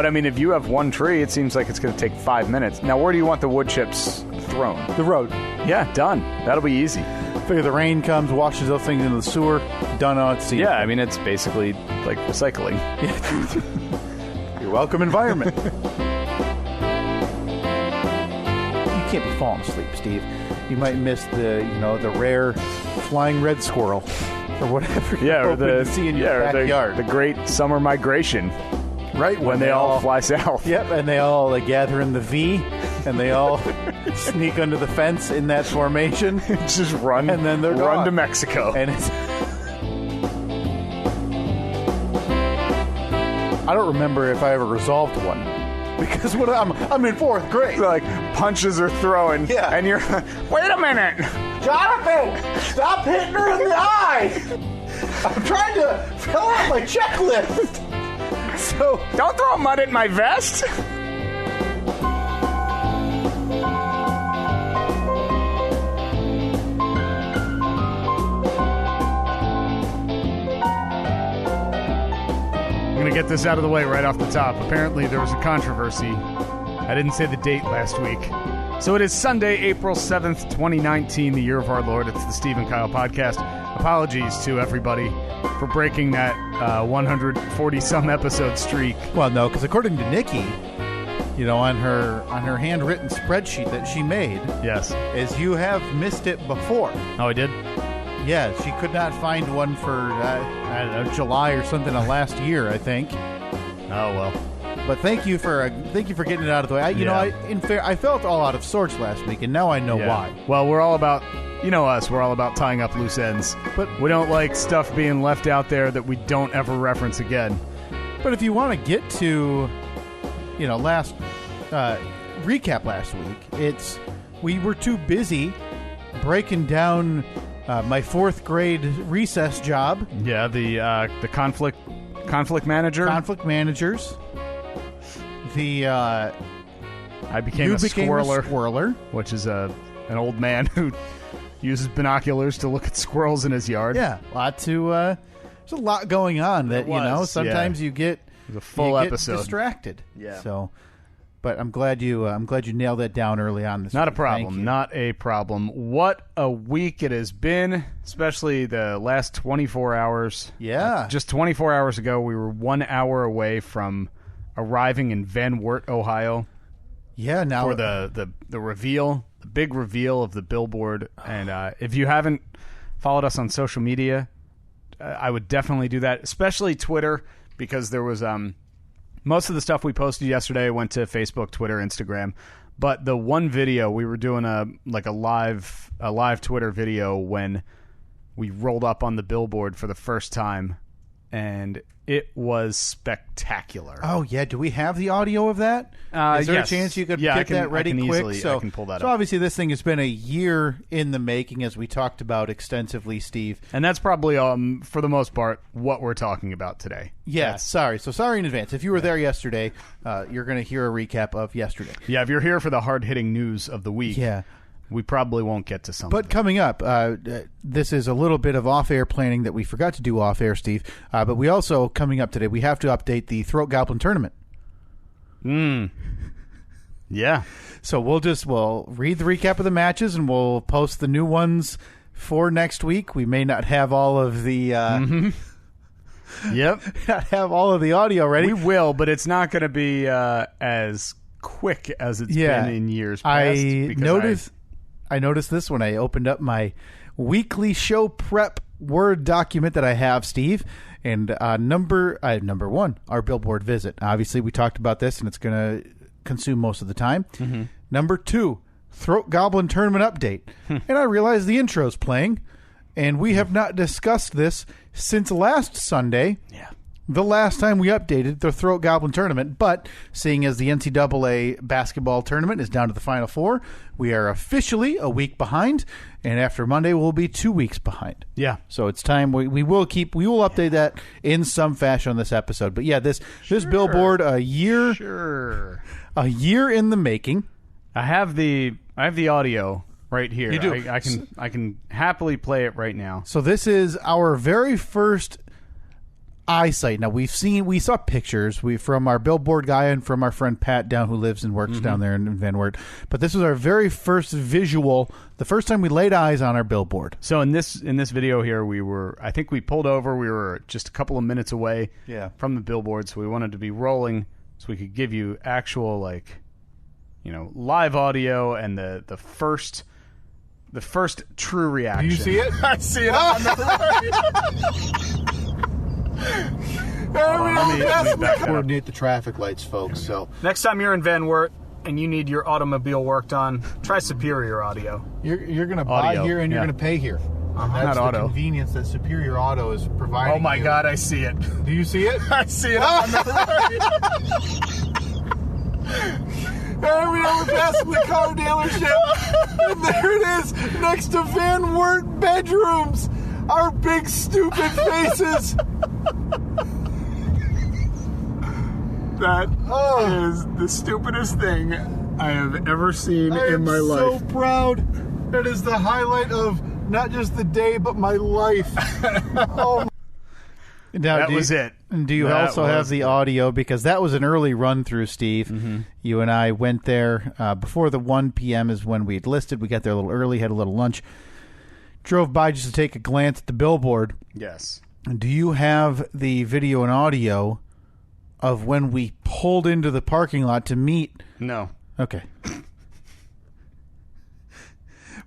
But, I mean, if you have one tree, it seems like it's going to take 5 minutes. Now, where do you want the wood chips thrown? The road. Yeah, done. That'll be easy. Figure the rain comes, washes those things into the sewer, done on its Yeah, I mean, it's basically like recycling. You're welcome, environment. You can't be falling asleep, Steve. You might miss the rare flying red squirrel or whatever you're hoping to see in your backyard. The great summer migration. Right, when they all fly south. Yep, and they all gather in the V, and they all sneak under the fence in that formation. Just run, and then they're run gone. to Mexico. And it's I don't remember if I ever resolved one. Because I'm in 4th grade. Like, punches are throwing. Yeah. And you're, wait a minute. Jonathan, stop hitting her in the eye. I'm trying to fill out my checklist. So don't throw mud at my vest. I'm going to get this out of the way right off the top. Apparently there was a controversy. I didn't say the date last week. So it is Sunday, April 7th, 2019, the year of our Lord. It's the Steve and Kyle podcast. Apologies to everybody for breaking that 140-some episode streak. Well, no, because according to Nikki, on her handwritten spreadsheet that she made, yes, is you have missed it before. Oh, I did? Yeah, she could not find one for, I don't know, July or something of last year, I think. Oh, well. But thank you for getting it out of the way. I felt all out of sorts last week, and now I know why. Well, we're all about, us, we're all about tying up loose ends. But we don't like stuff being left out there that we don't ever reference again. But if you want to get to, last recap last week, we were too busy breaking down my 4th grade recess job. Yeah, the conflict manager. Conflict managers. I became a squirreler, which is an old man who uses binoculars to look at squirrels in his yard. Yeah, there's a lot going on that sometimes you get a full episode distracted. Yeah. So, but I'm glad you nailed that down early on this Not week. a problem. Not a problem. What a week it has been, especially the last 24 hours. Yeah. Just 24 hours ago, we were 1 hour away from arriving in Van Wert, Ohio. Yeah, now for the reveal, the big reveal of the billboard. And if you haven't followed us on social media, I would definitely do that, especially Twitter, because there was most of the stuff we posted yesterday went to Facebook, Twitter, Instagram. But the one video, we were doing a live Twitter video when we rolled up on the billboard for the first time, and it was spectacular. Oh, yeah. Do we have the audio of that? Is there a chance you could get that ready quick? I can pull that up. So obviously this thing has been a year in the making, as we talked about extensively, Steve. And that's probably, for the most part, what we're talking about today. Yeah, sorry. So sorry in advance. If you were there yesterday, you're going to hear a recap of yesterday. Yeah, if you're here for the hard-hitting news of the week. Yeah. We probably won't get to something. But coming up, this is a little bit of off-air planning that we forgot to do off-air, Steve. But we also, coming up today, we have to update the Throat Goblin Tournament. Yeah. So we'll read the recap of the matches, and we'll post the new ones for next week. We may not have all of the... Yep. not have all of the audio ready. We will, but it's not going to be as quick as it's been in years past. I noticed this when I opened up my weekly show prep Word document that I have, Steve. And number one, our billboard visit. Obviously, we talked about this, and it's going to consume most of the time. Mm-hmm. Number 2, Throat Goblin Tournament update. And I realized the intro's playing, and we have not discussed this since last Sunday. Yeah. The last time we updated the Throat Goblin Tournament, but seeing as the NCAA basketball tournament is down to the Final Four, we are officially a week behind, and after Monday we'll be 2 weeks behind. Yeah. So it's time we will update that in some fashion on this episode. But yeah, this billboard a year in the making. I have the audio right here. You do. I can happily play it right now. So this is our very first eyesight. Now we saw pictures from our billboard guy and from our friend Pat down who lives and works down there in Van Wert. But this was our very first visual, the first time we laid eyes on our billboard. So in this video here, I think we pulled over. We were just a couple of minutes away from the billboard, so we wanted to be rolling so we could give you actual live audio and the first true reaction. Do you see it? I see it on the Let me coordinate the traffic lights, folks. So next time you're in Van Wert and you need your automobile worked on, try Superior Audio. you're going to buy here and you're going to pay here. That's Not the auto. convenience that Superior Auto is providing. Oh my you. God, I see it. Do you see it? I see it on the And we are passing the car dealership, and there it is, next to Van Wert bedrooms. Our big stupid faces. That is the stupidest thing I have ever seen in my life. I am so proud. That is the highlight of not just the day, but my life. Oh. Now, That was it. Do you That also have was the it. audio? Because that was an early run through, Steve. You and I went there before the 1 p.m. is when we had listed. We got there a little early, had a little lunch. Drove by just to take a glance at the billboard. Yes. Do you have the video and audio of when we pulled into the parking lot to meet? No. Okay.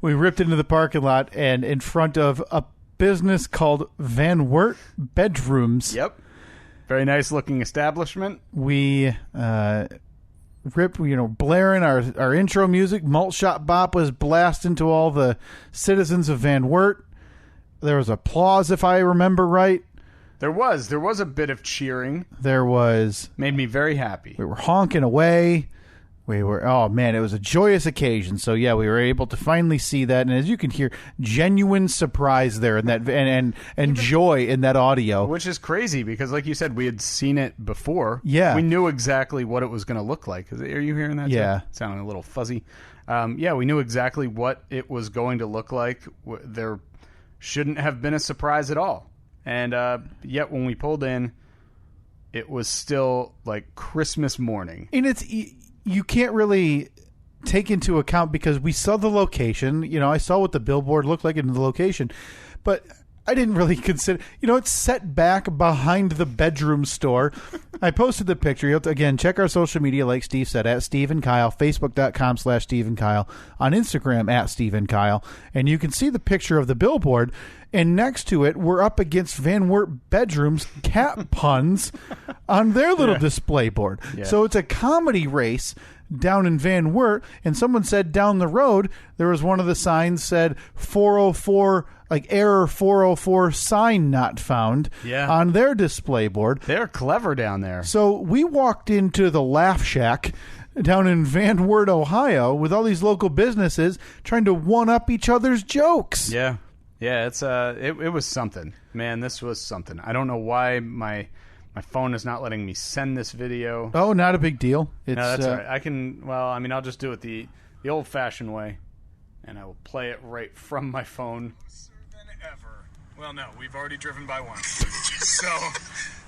We ripped into the parking lot and in front of a business called Van Wert Bedrooms. Yep. Very nice looking establishment. We ripped, blaring our intro music. Malt Shop Bop was blasting to all the citizens of Van Wert. There was applause, if I remember right. There was a bit of cheering. There was. Made me very happy. We were honking away. Oh man, it was a joyous occasion. So yeah, we were able to finally see that, and as you can hear, genuine surprise there, in that and joy in that audio, Which is crazy because, like you said, we had seen it before. Yeah, we knew exactly what it was going to look like. Are you hearing that? Yeah, sounding a little fuzzy. Yeah, we knew exactly what it was going to look like. There shouldn't have been a surprise at all, and yet when we pulled in, it was still like Christmas morning, and it's. You can't really take into account because we saw the location. I saw what the billboard looked like in the location, but I didn't really consider. It's set back behind the bedroom store. I posted the picture. You'll again check our social media, like Steve said, at Steve and Kyle, Facebook.com/Steve and Kyle, on Instagram at Steve and Kyle, and you can see the picture of the billboard. And next to it, we're up against Van Wert Bedrooms cat puns on their little display board. Yeah. So it's a comedy race down in Van Wert. And someone said down the road, there was one of the signs said 404, like error 404 sign not found on their display board. They're clever down there. So we walked into the Laugh Shack down in Van Wert, Ohio, with all these local businesses trying to one-up each other's jokes. Yeah. Yeah, it's it was something. Man, this was something. I don't know why my phone is not letting me send this video. Oh, not a big deal. No, that's all right. I'll just do it the old-fashioned way, and I will play it right from my phone. Closer than ever. Well, no, we've already driven by once.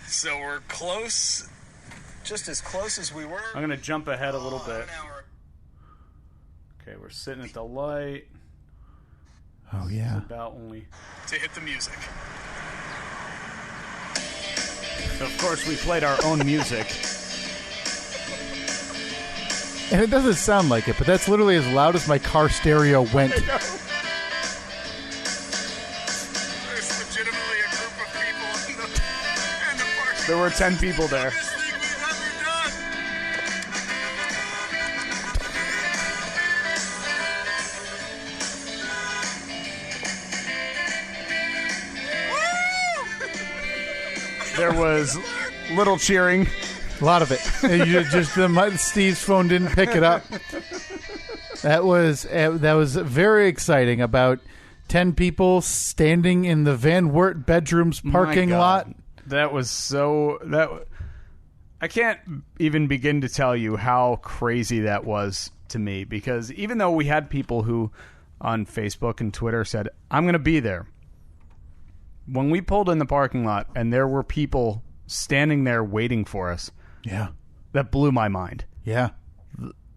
So we're close, just as close as we were. I'm going to jump ahead a little bit. Okay, we're sitting at the light. Oh, yeah. It's about only to hit the music. So, of course, we played our own music. And it doesn't sound like it, but that's literally as loud as my car stereo went. I know. There's legitimately a group of people in the park. There were 10 people there. There was little cheering. A lot of it. Steve's phone didn't pick it up. That was very exciting. About 10 people standing in the Van Wert Bedrooms parking lot. That was I can't even begin to tell you how crazy that was to me, because even though we had people who on Facebook and Twitter said, I'm going to be there. When we pulled in the parking lot and there were people standing there waiting for us. Yeah. That blew my mind. Yeah.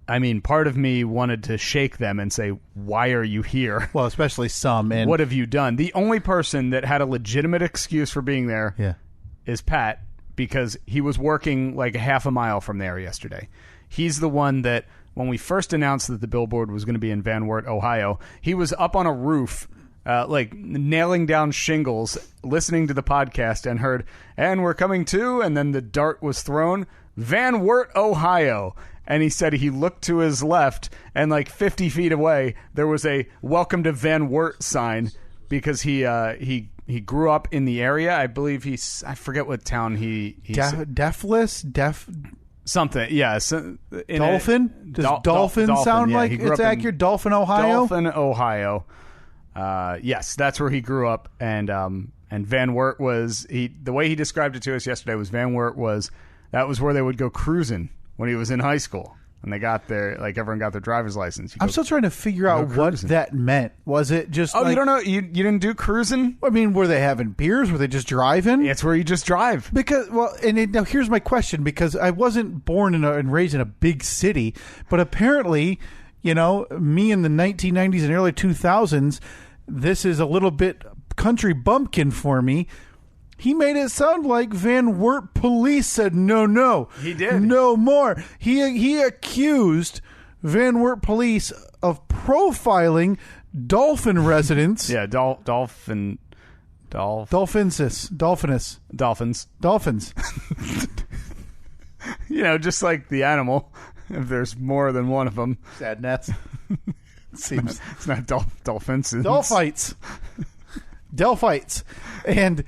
I mean, part of me wanted to shake them and say, why are you here? Well, especially some. And what have you done? The only person that had a legitimate excuse for being there is Pat, because he was working like half a mile from there yesterday. He's the one that, when we first announced that the billboard was going to be in Van Wert, Ohio, he was up on a roof, like nailing down shingles, listening to the podcast, and heard, and we're coming to, and then the dart was thrown, Van Wert, Ohio. And he said he looked to his left, and like 50 feet away, there was a "Welcome to Van Wert" sign, because he grew up in the area. I believe I forget what town something. Yeah, Dolphin. Does Dolphin sound like it's accurate? Dolphin, Ohio. Dolphin, Ohio. Yes, that's where he grew up, and Van Wert was the way he described it to us yesterday was Van Wert was where they would go cruising when he was in high school, and they got their, like, everyone got their driver's license. I'm still trying to figure out what that meant. Was it just you don't know? You didn't do cruising? I mean, were they having beers? Were they just driving? It's where you just drive. Now here's my question, because I wasn't born and raised in a big city, but apparently, me in the 1990s and early 2000s, this is a little bit country bumpkin for me. He made it sound like Van Wert police said, no. He did. No more. He accused Van Wert police of profiling Dolphin residents. Yeah, Dolphins. Just like the animal, if there's more than one of them. Sad nets. Seems it's not dolphins. Delphites. And...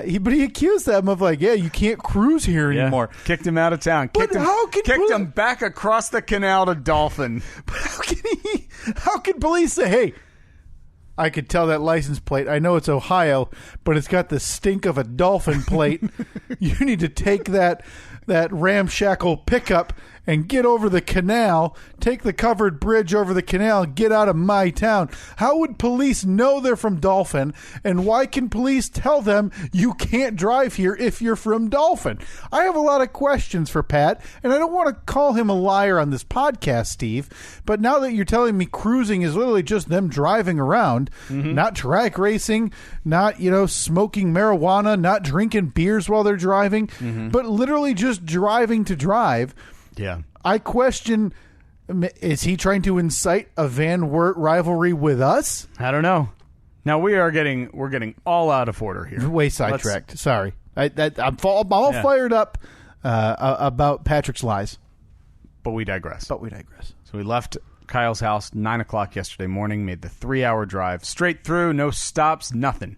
he accused them of you can't cruise here anymore. Kicked him out of town. Kicked him back across the canal to Dolphin. But how can police say, hey, I could tell that license plate. I know it's Ohio, but it's got the stink of a dolphin plate. You need to take that ramshackle pickup and get over the canal, take the covered bridge over the canal, and get out of my town. How would police know they're from Dolphin, and why can police tell them you can't drive here if you're from Dolphin? I have a lot of questions for Pat, and I don't want to call him a liar on this podcast, Steve, but now that you're telling me cruising is literally just them driving around, not track racing, not, smoking marijuana, not drinking beers while they're driving, but literally just driving to drive. Yeah. I question, is he trying to incite a Van Wert rivalry with us? I don't know. Now we're getting all out of order here. Way sidetracked. Sorry. I'm all fired up about Patrick's lies. But we digress. So we left Kyle's house 9:00 yesterday morning, made the 3-hour drive, straight through, no stops, nothing.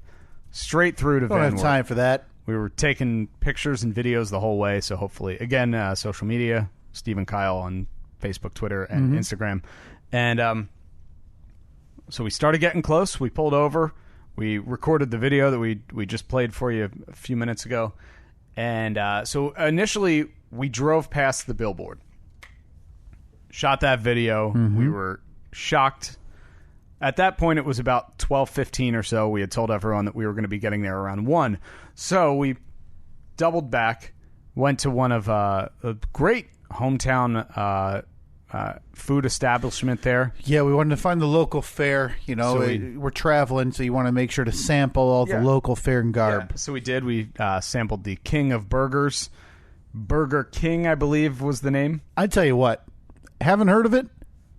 Straight through to Van Wert. Don't have time for that. We were taking pictures and videos the whole way, so hopefully, again, social media, Steve and Kyle on Facebook, Twitter, and Instagram. And so we started getting close. We pulled over. We recorded the video that we just played for you a few minutes ago. And so initially, we drove past the billboard. Shot that video. We were shocked. At that point, it was about 12:15 or so. We had told everyone that we were going to be getting there around 1. So we doubled back, went to one of a great hometown food establishment there. Yeah, we wanted to find the local fare. We're traveling, so you want to make sure to sample all the local fare and garb. Yeah. So we did. We sampled the King of Burgers. Burger King, I believe, was the name. I tell you what, haven't heard of it?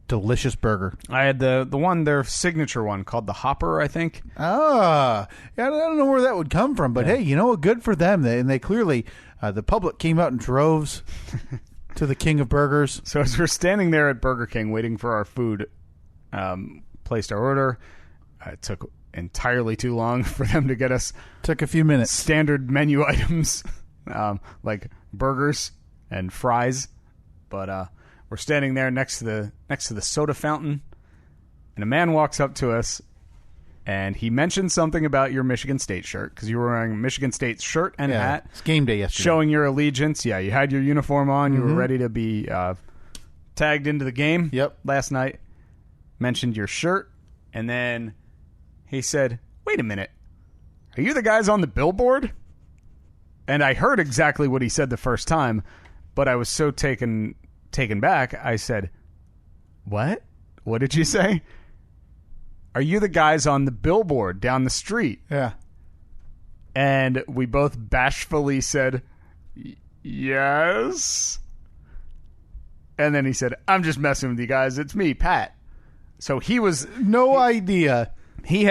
Delicious burger. I had the one, their signature one, called the Hopper, I think. I don't know where that would come from, but hey, good for them. They clearly, the public came out in droves to the King of Burgers. So as we're standing there at Burger King waiting for our food, placed our order. It took entirely too long for them to get us. Took a few minutes. Standard menu items, like burgers and fries, but we're standing there next to the soda fountain, and a man walks up to us, and he mentioned something about your Michigan State shirt, because you were wearing a Michigan State shirt and hat. It's game day yesterday. Showing your allegiance. Yeah, you had your uniform on. You were ready to be tagged into the game last night. Mentioned your shirt, and then he said, "Wait a minute. Are you the guys on the billboard?" And I heard exactly what he said the first time, but I was so taken back, I said, "What? What did you say? Are you the guys on the billboard down the street?" Yeah. And we both bashfully said, "Yes." And then he said, "I'm just messing with you guys. It's me, Pat." So he was... No idea. He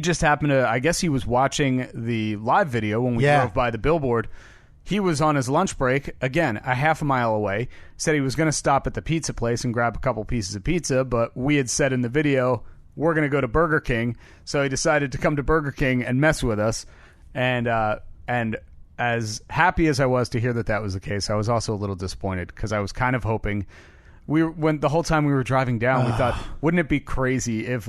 just happened to... I guess he was watching the live video when we drove by the billboard. He was on his lunch break, again, a half a mile away. Said he was going to stop at the pizza place and grab a couple pieces of pizza, but we had said in the video, we're going to go to Burger King. So he decided to come to Burger King and mess with us. And as happy as I was to hear that was the case, I was also a little disappointed because I was kind of hoping... when the whole time we were driving down, we thought, wouldn't it be crazy if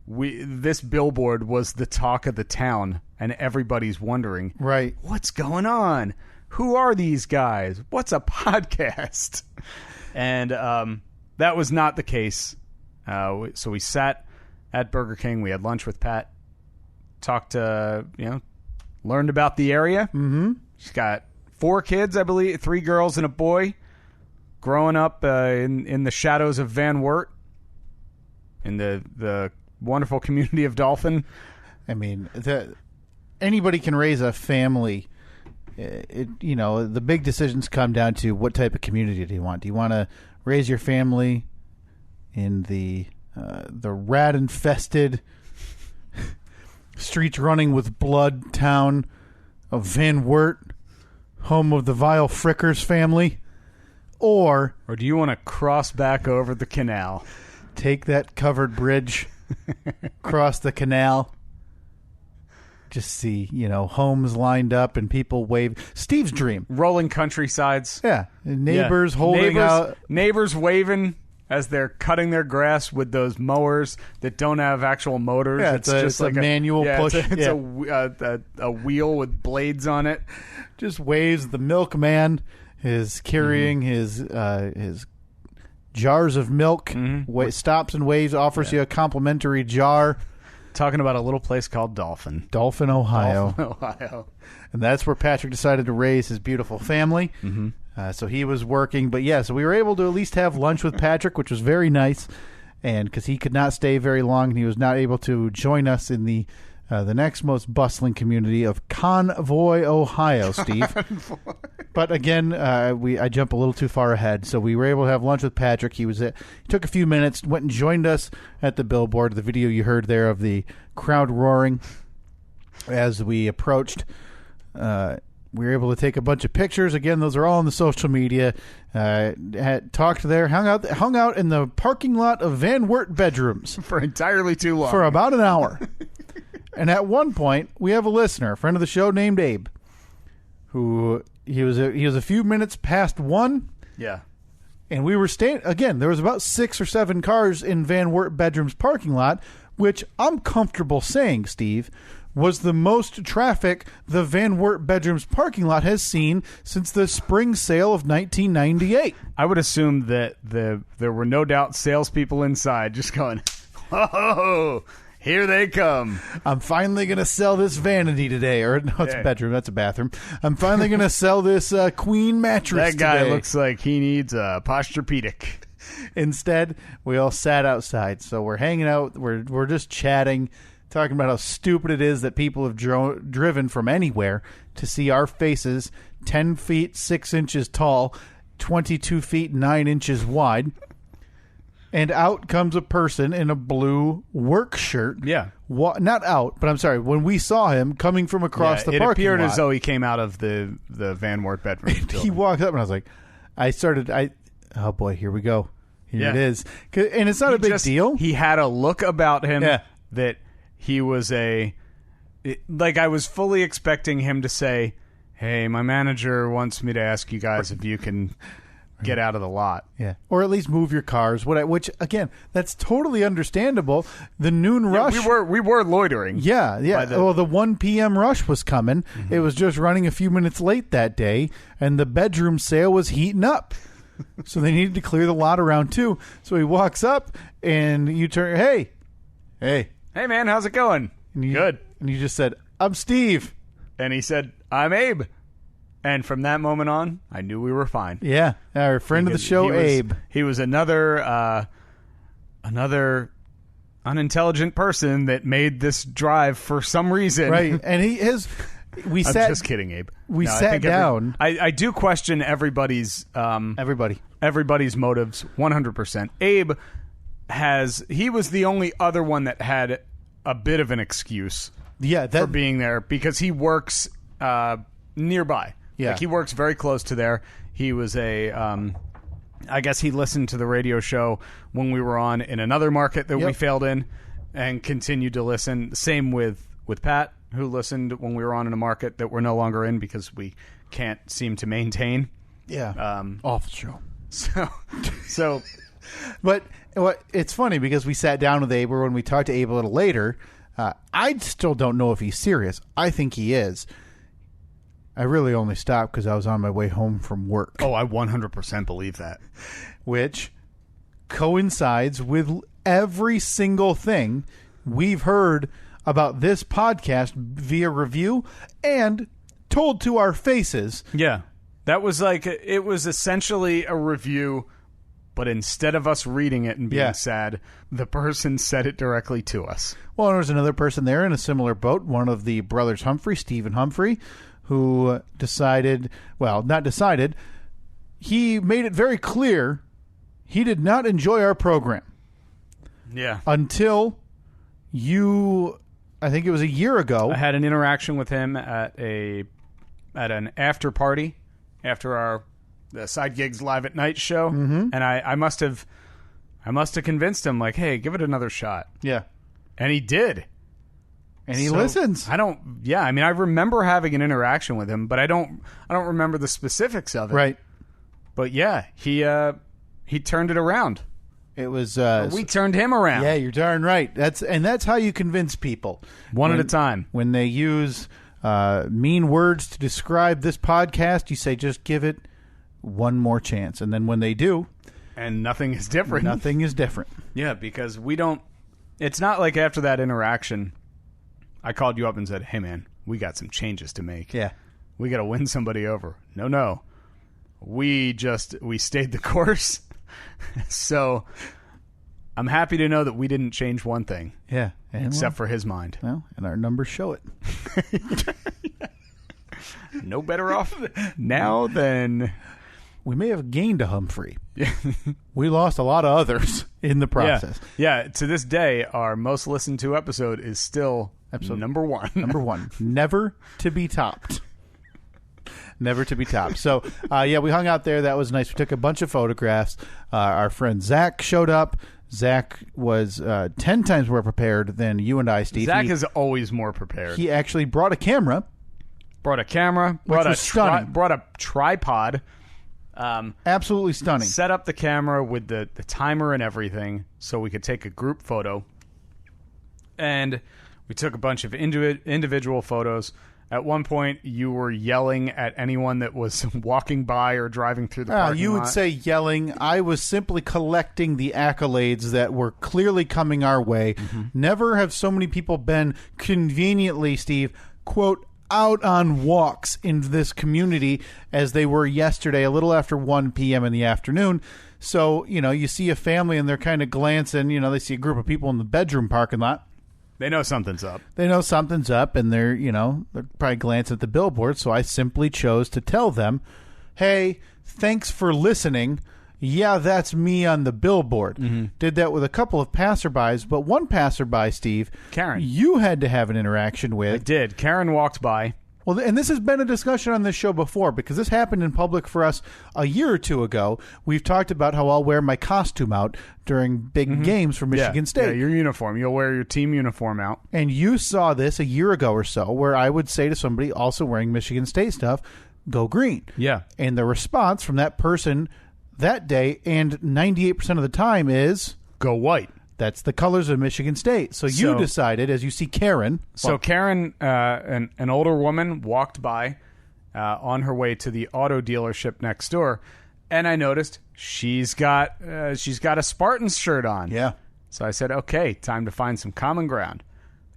this billboard was the talk of the town and everybody's wondering, right, what's going on? Who are these guys? What's a podcast? And that was not the case. So we sat at Burger King. We had lunch with Pat. Talked, learned about the area. Mm-hmm. She's got 4 kids, I believe, 3 girls and a boy. Growing up in the shadows of Van Wert, in the wonderful community of Dolphin. I mean, anybody can raise a family. The big decisions come down to what type of community do you want? Do you want to raise your family in the rat-infested, streets running with blood town of Van Wert, home of the vile Frickers family? Or do you want to cross back over the canal? Take that covered bridge, cross the canal, just see, homes lined up and people wave. Steve's dream. Rolling countrysides. Yeah. Neighbors holding out. Neighbors waving as they're cutting their grass with those mowers that don't have actual motors. Yeah, it's just like a manual push. It's a wheel with blades on it. Just waves. The milkman is carrying his jars of milk, stops and waves, offers you a complimentary jar. Talking about a little place called Dolphin, Ohio. Ohio. And that's where Patrick decided to raise his beautiful family. Mm-hmm. So he was working. But, so we were able to at least have lunch with Patrick, which was very nice. And because he could not stay very long, and he was not able to join us in the next most bustling community of Convoy, Ohio, Steve. But again, I jump a little too far ahead. So we were able to have lunch with Patrick. He took a few minutes, went and joined us at the billboard. The video you heard there of the crowd roaring as we approached. We were able to take a bunch of pictures. Again, those are all on the social media. Talked there, hung out in the parking lot of Van Wert bedrooms for entirely too long, for about an hour. And at one point, we have a listener, a friend of the show named Abe, who he was a few minutes past 1. Yeah. And we were staying, again, there was about 6 or 7 cars in Van Wert bedrooms parking lot, which I'm comfortable saying, Steve, was the most traffic the Van Wert bedrooms parking lot has seen since the spring sale of 1998. I would assume that there were no doubt salespeople inside just going, "Oh, here they come. I'm finally going to sell this vanity today." Or, no, it's a bedroom. That's a bathroom. "I'm finally going to sell this queen mattress That guy today." looks like he needs a Posturepedic. Instead, we all sat outside. So we're hanging out. We're just chatting, talking about how stupid it is that people have driven from anywhere to see our faces 10 feet 6 inches tall, 22 feet 9 inches wide. And out comes a person in a blue work shirt. Yeah. Not out, but I'm sorry. When we saw him coming from across the parking lot. It appeared as though he came out of the Van Wert bedroom. He walked up and I was like, oh boy, here we go. Here it is. And it's not a big deal. He had a look about him that he was I was fully expecting him to say, "Hey, my manager wants me to ask you guys if you can get out of the lot." Yeah. Or at least move your cars. Which again, that's totally understandable. The noon rush. We were loitering. Yeah. The 1 p.m. rush was coming. Mm-hmm. It was just running a few minutes late that day, and the bedroom sale was heating up. So they needed to clear the lot around too. So he walks up and you turn, hey man, how's it going? And Good. And you just said, "I'm Steve." And he said, I'm Abe. And from that moment on, I knew we were fine. Yeah, our friend of the show, Abe. He was another unintelligent person that made this drive for some reason. Right, and I'm just kidding, Abe. We sat down. I do question everybody's everybody's motives 100%. Abe he was the only other one that had a bit of an excuse for being there because he works nearby. Yeah. Like he works very close to there. He was I guess he listened to the radio show when we were on in another market that we failed in and continued to listen. Same with Pat, who listened when we were on in a market that we're no longer in because we can't seem to maintain. Yeah. Awful show. So But it's funny because we sat down with Abe, or when we talked to Abe a little later, I still don't know if he's serious. I think he is. I really only stopped because I was on my way home from work. Oh, I 100% believe that. Which coincides with every single thing we've heard about this podcast via review and told to our faces. Yeah. That was it was essentially a review, but instead of us reading it and being sad, the person said it directly to us. Well, there was another person there in a similar boat, one of the brothers Humphrey, Stephen Humphrey, who he made it very clear he did not enjoy our program. Yeah. Until I think it was a year ago. I had an interaction with him at an after party after the Side Gigs Live at Night show, and I must have convinced him, like, hey, give it another shot. Yeah. And he did. And he listens. I remember having an interaction with him, but I don't remember the specifics of it. Right. But yeah, he turned it around. It was we turned him around. Yeah, you're darn right. That's how you convince people. One at a time. When they use mean words to describe this podcast, you say just give it one more chance. And then when they do, and nothing is different. Nothing is different. Yeah, because it's not like after that interaction I called you up and said, hey, man, we got some changes to make. Yeah. We got to win somebody over. No. We stayed the course. So I'm happy to know that we didn't change one thing. Yeah. Except for his mind. Well, and our numbers show it. No better off now than... We may have gained a Humphrey. We lost a lot of others in the process. Yeah. To this day, our most listened to episode is still episode number 1. Number 1. Never to be topped. Never to be topped. So, we hung out there. That was nice. We took a bunch of photographs. Our friend Zach showed up. Zach was 10 times more prepared than you and I, Steve. Zach is always more prepared. He actually brought a camera. Brought a tripod. Absolutely stunning. Set up the camera with the timer and everything so we could take a group photo. And we took a bunch of individual photos. At one point, you were yelling at anyone that was walking by or driving through the parking lot. You would say yelling. I was simply collecting the accolades that were clearly coming our way. Mm-hmm. Never have so many people been conveniently, Steve, quote, out on walks in this community as they were yesterday, a little after 1 p.m. in the afternoon. So, you see a family and they're kind of glancing, they see a group of people in the bedroom parking lot. They know something's up. And they're probably glancing at the billboard. So I simply chose to tell them, hey, thanks for listening. Yeah, that's me on the billboard. Mm-hmm. Did that with a couple of passerbys, but one passerby, Steve, Karen, you had to have an interaction with. I did. Karen walked by. Well, and this has been a discussion on this show before because this happened in public for us a year or two ago. We've talked about how I'll wear my costume out during big games for Michigan State. Yeah, your uniform. You'll wear your team uniform out. And you saw this a year ago or so where I would say to somebody also wearing Michigan State stuff, go green. Yeah. And the response from that person that day and 98% of the time is go white. That's the colors of Michigan State. So you decided, as you see Karen. So Karen, an older woman, walked by on her way to the auto dealership next door, and I noticed she's got a Spartans shirt on. Yeah. So I said, okay, time to find some common ground.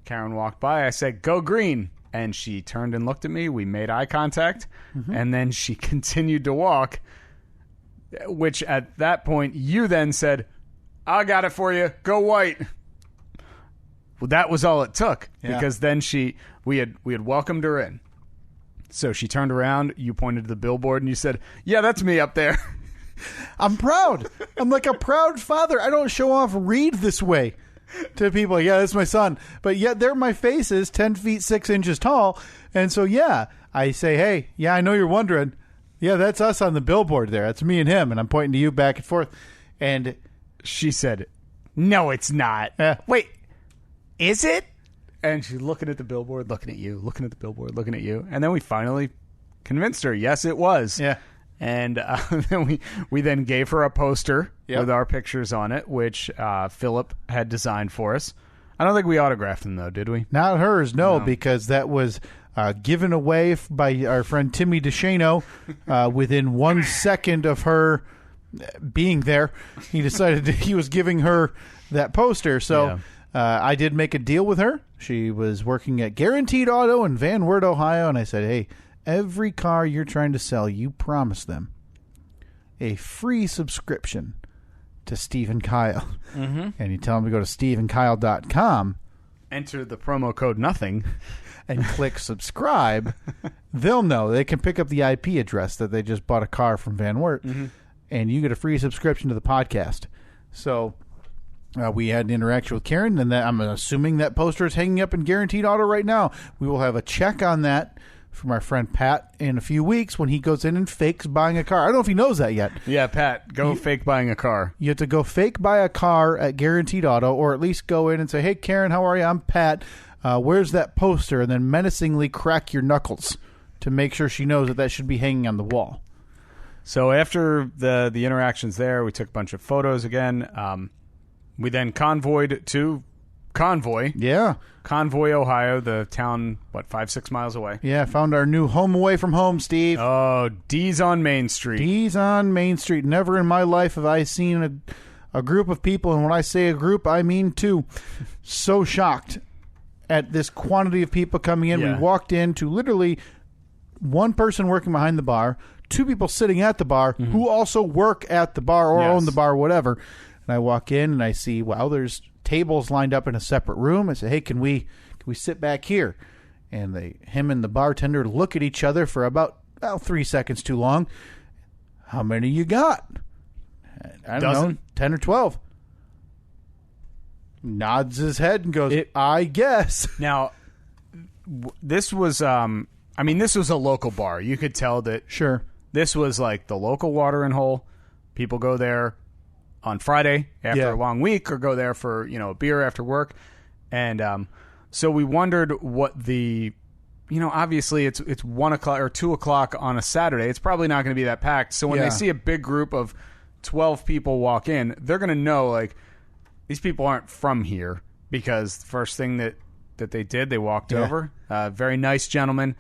Karen walked by. I said, go green. and she turned and looked at me. We made eye contact, and then she continued to walk, which at that point you then said, I got it for you. Go white. Well, that was all it took, because then we had welcomed her in. So she turned around, you pointed to the billboard, and you said, yeah, that's me up there. I'm proud. I'm like a proud father. I don't show off Reed this way to people. Yeah, that's my son. But yet there my face is 10 feet 6 inches tall. And so, yeah, I say, hey, yeah, I know you're wondering. Yeah, that's us on the billboard there. That's me and him. And I'm pointing to you back and forth. And she said, no, it's not. Wait, is it? And she's looking at the billboard, looking at you, looking at the billboard, looking at you. And then we finally convinced her, yes, it was. Yeah. And then we then gave her a poster with our pictures on it, which Philip had designed for us. I don't think we autographed them, though, did we? Not hers, no. Because that was given away by our friend Timmy DeShano within 1 second of her being there. He decided he was giving her that poster. So I did make a deal with her. She was working at Guaranteed Auto in Van Wert, Ohio, and I said, hey, every car you're trying to sell, you promise them a free subscription to Steve and Kyle. Mm-hmm. And you tell them to go to steveandkyle.com. Enter the promo code NOTHING. And click subscribe. They'll know. They can pick up the IP address that they just bought a car from Van Wert. Mm-hmm. And you get a free subscription to the podcast. So we had an interaction with Karen, and I'm assuming that poster is hanging up in Guaranteed Auto right now. We will have a check on that from our friend Pat in a few weeks when he goes in and fakes buying a car. I don't know if he knows that yet. Yeah, Pat, fake buying a car. You have to go fake buy a car at Guaranteed Auto, or at least go in and say, hey, Karen, how are you? I'm Pat. Where's that poster? And then menacingly crack your knuckles to make sure she knows that should be hanging on the wall. So after the interactions there, we took a bunch of photos again. We then convoyed to Convoy. Yeah. Convoy, Ohio, the town, 5-6 miles away. Yeah, found our new home away from home, Steve. Oh, D's on Main Street. D's on Main Street. Never in my life have I seen a group of people, and when I say a group, I mean two, so shocked at this quantity of people coming in. Yeah. We walked into literally one person working behind the bar, two people sitting at the bar who also work at the bar or own the bar or whatever. And I walk in and I see, wow, there's tables lined up in a separate room. I say, hey, can we sit back here? And him and the bartender look at each other for about 3 seconds too long. How many you got? I don't know, 10 or 12. Nods his head and goes, I guess. Now, this was, this was a local bar. You could tell that. Sure. This was like the local watering hole. People go there on Friday after a long week, or go there for, a beer after work. And so we wondered what the, obviously it's 1 o'clock or 2 o'clock on a Saturday. It's probably not going to be that packed. So when they see a big group of 12 people walk in, they're going to know, like, these people aren't from here, because the first thing that they did, they walked over. Very nice gentleman.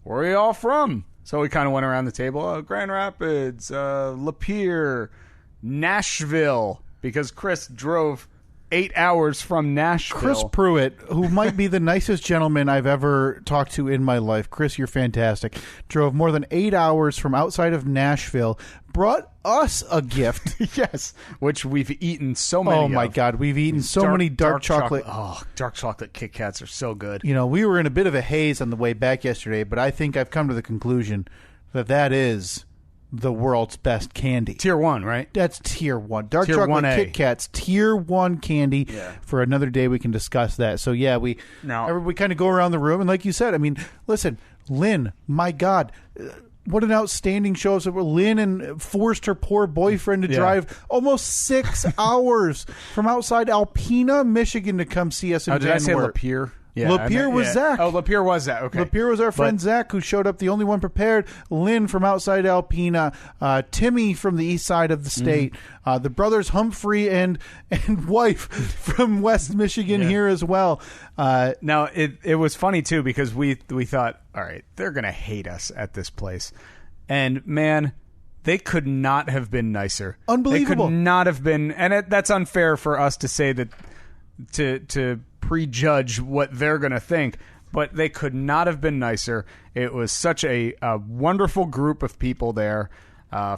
Where are you all from? So we kind of went around the table. Grand Rapids, Lapeer, Nashville, because Chris drove 8 hours from Nashville. Chris Pruitt, who might be the nicest gentleman I've ever talked to in my life. Chris, you're fantastic. Drove more than 8 hours from outside of Nashville, brought us a gift. Yes, which we've eaten so many Oh, my God. We've eaten so many dark chocolate. Oh, dark chocolate Kit Kats are so good. We were in a bit of a haze on the way back yesterday, but I think I've come to the conclusion that is the world's best candy. Tier 1, right? That's Tier 1. Dark Tier chocolate 1A. Kit Kats, Tier 1 candy. Yeah. For another day, we can discuss that. So, yeah, we kind of go around the room. And like you said, listen, Lynn, my God, what an outstanding show. So Lynn forced her poor boyfriend to drive almost 6 hours from outside Alpena, Michigan to come see us in Van Did I say Wert. Lapeer? Yeah, Lapeer was Zach. Oh, Lapeer was Zach. Okay. Lapeer was our friend Zach, who showed up, the only one prepared. Lynn from outside Alpena. Timmy from the east side of the state. The brothers Humphrey and wife from West Michigan here as well. Now, it was funny, too, because we thought, all right, they're going to hate us at this place. And, man, they could not have been nicer. Unbelievable. They could not have been. And that's unfair for us to say that, to prejudge what they're going to think. but they could not have been nicer. It was such a wonderful group of people there,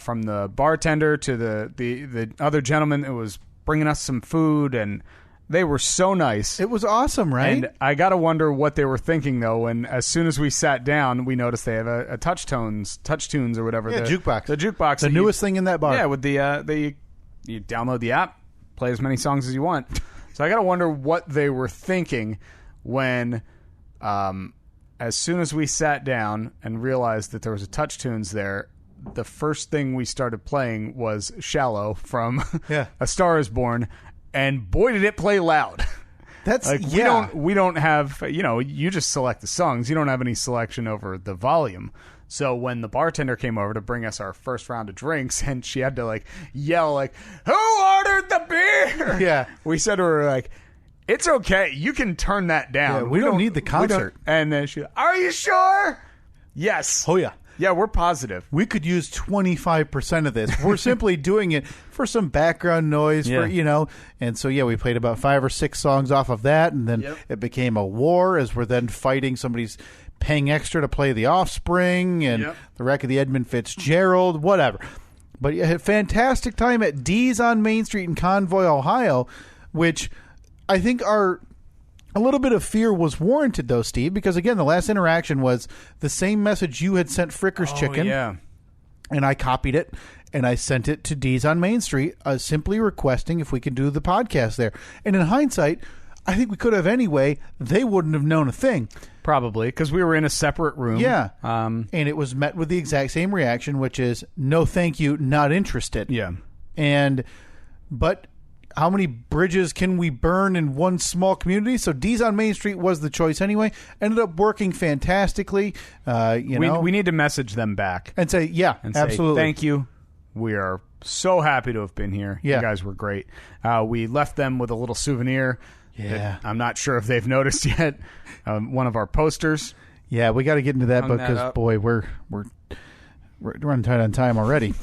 from the bartender to the other gentleman that was bringing us some food, and they were so nice. It was awesome, right? And I got to wonder what they were thinking, though, when as soon as we sat down, we noticed they have a touch tunes or whatever. Yeah, jukebox. The jukebox. The newest thing in that bar. Yeah, with you download the app, play as many songs as you want. So I got to wonder what they were thinking when, as soon as we sat down and realized that there was a touch tunes there, the first thing we started playing was "Shallow" from A Star Is Born, and boy did it play loud. That's like we don't have, you just select the songs. You don't have any selection over the volume. So when the bartender came over to bring us our first round of drinks, and she had to like yell like, "Who ordered the beer?" Yeah, we said to her like, "It's okay, you can turn that down. Yeah, we don't need the concert." And then she, "Are you sure?" Yes. Oh yeah. Yeah, we're positive. We could use 25% of this. We're simply doing it for some background noise, And so, we played about 5 or 6 songs off of that, and then it became a war as we're then fighting. Somebody's paying extra to play The Offspring and the Wreck of the Edmund Fitzgerald, whatever. But you had a fantastic time at D's on Main Street in Convoy, Ohio, which I think are... A little bit of fear was warranted, though, Steve, because, again, the last interaction was the same message you had sent Fricker's Chicken. Yeah. And I copied it, and I sent it to D's on Main Street, simply requesting if we could do the podcast there. And in hindsight, I think we could have anyway. They wouldn't have known a thing. Probably, because we were in a separate room. Yeah. And it was met with the exact same reaction, which is, no thank you, not interested. Yeah. But... how many bridges can we burn in one small community? So D's on Main Street was the choice anyway. Ended up working fantastically. We need to message them back and say, absolutely. Say, thank you. We are so happy to have been here. Yeah. You guys were great. We left them with a little souvenir. Yeah. I'm not sure if they've noticed yet. One of our posters. Yeah, we got to get into that because, boy, we're running tight on time already.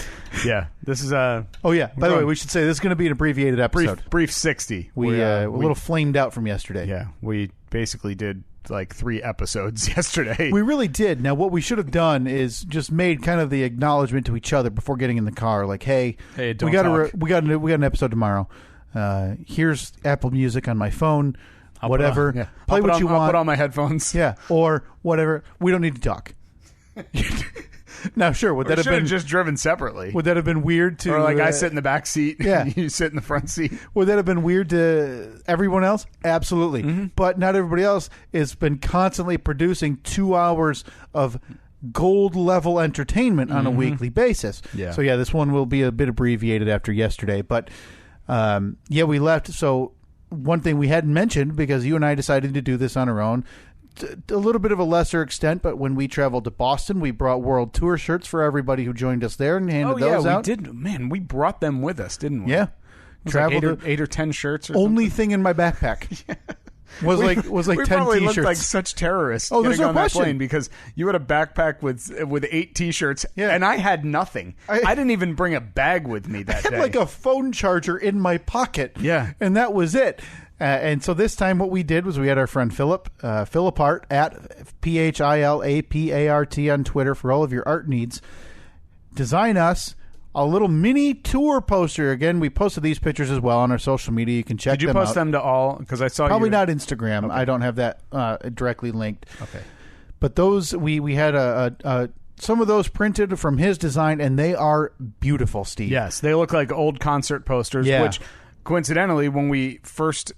Yeah, this is Oh yeah. By the way, we should say this is going to be an abbreviated episode. Brief 60. We're a little flamed out from yesterday. Yeah, we basically did like 3 episodes yesterday. We really did. Now, what we should have done is just made kind of the acknowledgement to each other before getting in the car, like, "Hey, don't we got an episode tomorrow. Here's Apple Music on my phone. Whatever. Play what you want. I'll put on my headphones. Yeah, or whatever. We don't need to talk." Now, sure, would that have been just driven separately? Would that have been weird to? Or like I sit in the back seat, and you sit in the front seat. Would that have been weird to everyone else? Absolutely, but not everybody else has been constantly producing 2 hours of gold level entertainment on a weekly basis. Yeah. So this one will be a bit abbreviated after yesterday, but we left. So one thing we hadn't mentioned, because you and I decided to do this on our own. A little bit of a lesser extent, but when we traveled to Boston, we brought World Tour shirts for everybody who joined us there and handed those out. We did. Man, we brought them with us, didn't we? Yeah. Traveled like 8 or 10 shirts or only something. Thing in my backpack. Was like 10 we probably T-shirts. Looked like such terrorists. Oh, there's no on question. That plane because you had a backpack with 8 T-shirts, and I had nothing. I didn't even bring a bag with me that I had day. like a phone charger in my pocket. Yeah, and that was it. And so this time what we did was we had our friend Philip Art at PHILAPART on Twitter for all of your art needs design us a little mini tour poster. Again, we posted these pictures as well on our social media. You can check them out. Did you post them to all? Because I saw probably not Instagram. Okay. I don't have that directly linked. Okay, but those we had some of those printed from his design, and they are beautiful, Steve. Yes, they look like old concert posters. Yeah. Which coincidentally, when we first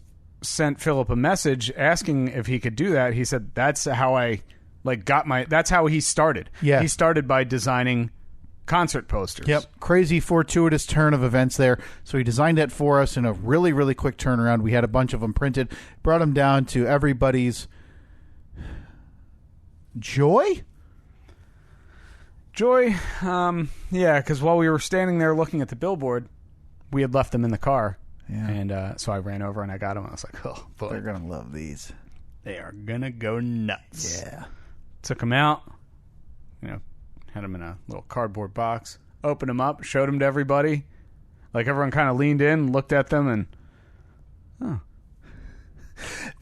sent Philip a message asking if he could do that, he said that's how I that's how he started. Yeah. He started by designing concert posters. Yep. Crazy fortuitous turn of events there. So he designed that for us in a really, really quick turnaround. We had a bunch of them printed, brought them down to everybody's joy. Yeah, because while we were standing there looking at the billboard, we had left them in the car. Yeah. And so I ran over and I got them. I was like, oh, boy. They're going to love these. They are going to go nuts. Yeah. Took them out, had them in a little cardboard box, opened them up, showed them to everybody. Like everyone kind of leaned in, looked at them, and,